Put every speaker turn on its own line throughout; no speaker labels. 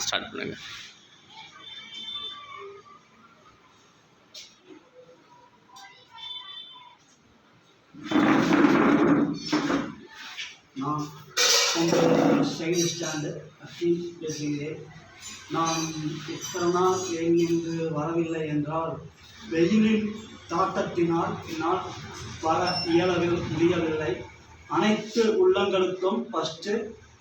Start பண்ணுங்க.
நான் உங்கள் சைடு ஸ்டாண்டு அக்கீம் பேசுகிறேன். நான் எத்தனை நாள் இங்கு வரவில்லை என்றால் வெயிலின் தாக்கத்தினால் என்னால் வர முடியவில்லை. அனைத்து உள்ளங்களுக்கும் ஃபஸ்ட்டு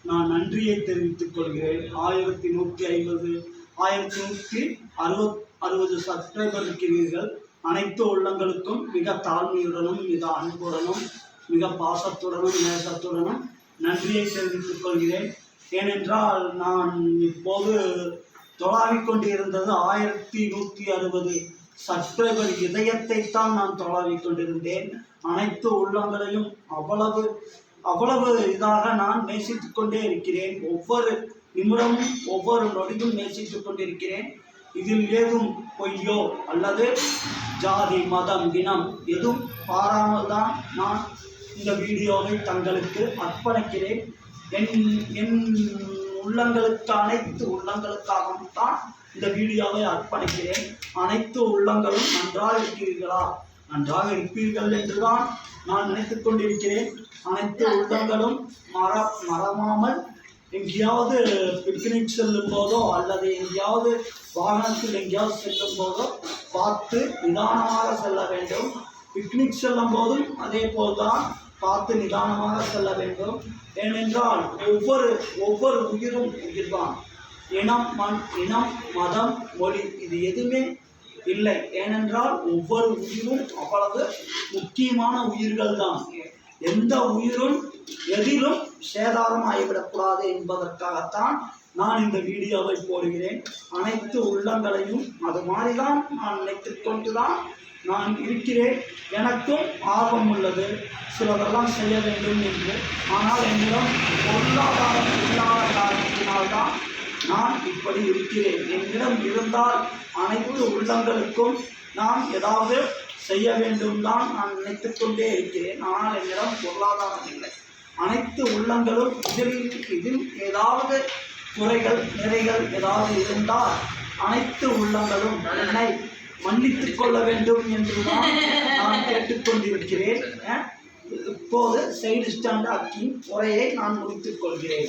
நான் நன்றியை தெரிவித்துக் கொள்கிறேன். 1160 சப்ஸ்கிரைபர் இருக்கிறீர்கள். அனைத்து உள்ளங்களுக்கும் மிக தாழ்மையுடனும் மிக அன்புடனும் மிக பாசத்துடனும் நேசத்துடனும் நன்றியை தெரிவித்துக் கொள்கிறேன். ஏனென்றால் நான் இப்போது தொழாவிக் கொண்டிருந்தது 1160 சப்ஸ்கிரைபர் இதயத்தைத்தான் நான் தொழாவிக் கொண்டிருந்தேன். அனைத்து உள்ளங்களையும் அவ்வளவு இதாக நான் நேசித்துக் கொண்டே இருக்கிறேன். ஒவ்வொரு நிமிடமும் ஒவ்வொரு நொடியும் நேசித்துக் கொண்டிருக்கிறேன். இதில் ஏதும் பொய்யோ அல்லது ஜாதி மதம் இனம் எதுவும் பாராமல் தான் நான் இந்த வீடியோவை தங்களுக்கு அர்ப்பணிக்கிறேன். என் உள்ளங்களுக்கு அனைத்து உள்ளங்களுக்காகவும் தான் இந்த வீடியோவை அர்ப்பணிக்கிறேன். அனைத்து உள்ளங்களும் நன்றாக இருக்கிறீர்களா? நன்றாக இருப்பீர்கள் என்றுதான் நான் நினைத்து கொண்டிருக்கிறேன். அனைத்து உள்ளங்களும் மறவாமல் எங்கேயாவது பிக்னிக் செல்லும் போதோ அல்லது எங்கேயாவது வாகனத்தில் எங்கேயாவது செல்லும் போதோ பார்த்து நிதானமாக செல்ல வேண்டும். பிக்னிக் செல்லும் போதும் அதே போல்தான் பார்த்து நிதானமாக செல்ல வேண்டும். ஏனென்றால் ஒவ்வொரு உயிரும் உயிர்தான். இனம் மதம் மொழி இது எதுவுமே இல்லை. ஏனென்றால் ஒவ்வொரு உயிரும் அவ்வளவு முக்கியமான உயிர்கள் தான். எந்த உயிரும் எதிலும் சேதாரம் ஆகிவிடக்கூடாது என்பதற்காகத்தான் நான் இந்த வீடியோவை போடுகிறேன். அனைத்து உள்ளங்களையும் அது மாதிரி தான் நான் நினைத்து கொண்டு தான் நான் இருக்கிறேன். எனக்கும் ஆர்வம் உள்ளது சிலதெல்லாம் செய்ய வேண்டும் என்று. ஆனால் என்னிடம் பொருளாதாரம் இல்லாத காரணத்தினால்தான் நான் இப்படி இருக்கிறேன். என்னிடம் இருந்தால் அனைத்து உள்ளங்களுக்கும் நான் ஏதாவது செய்ய வேண்டும் தான் நான் நினைத்து கொண்டே இருக்கிறேன். ஆனால் என்னிடம் பொருளாதாரம் இல்லை. அனைத்து உள்ளங்களும் இதில் ஏதாவது குறைகள் நிறைகள் ஏதாவது இருந்தால் அனைத்து உள்ளங்களும் என்னை மன்னித்துக் கொள்ள வேண்டும் என்றுதான் நான் கேட்டுக்கொண்டிருக்கிறேன். இப்போது சைடு ஸ்டாண்ட் அக்கீம் உரையை நான் முடித்துக் கொள்கிறேன்.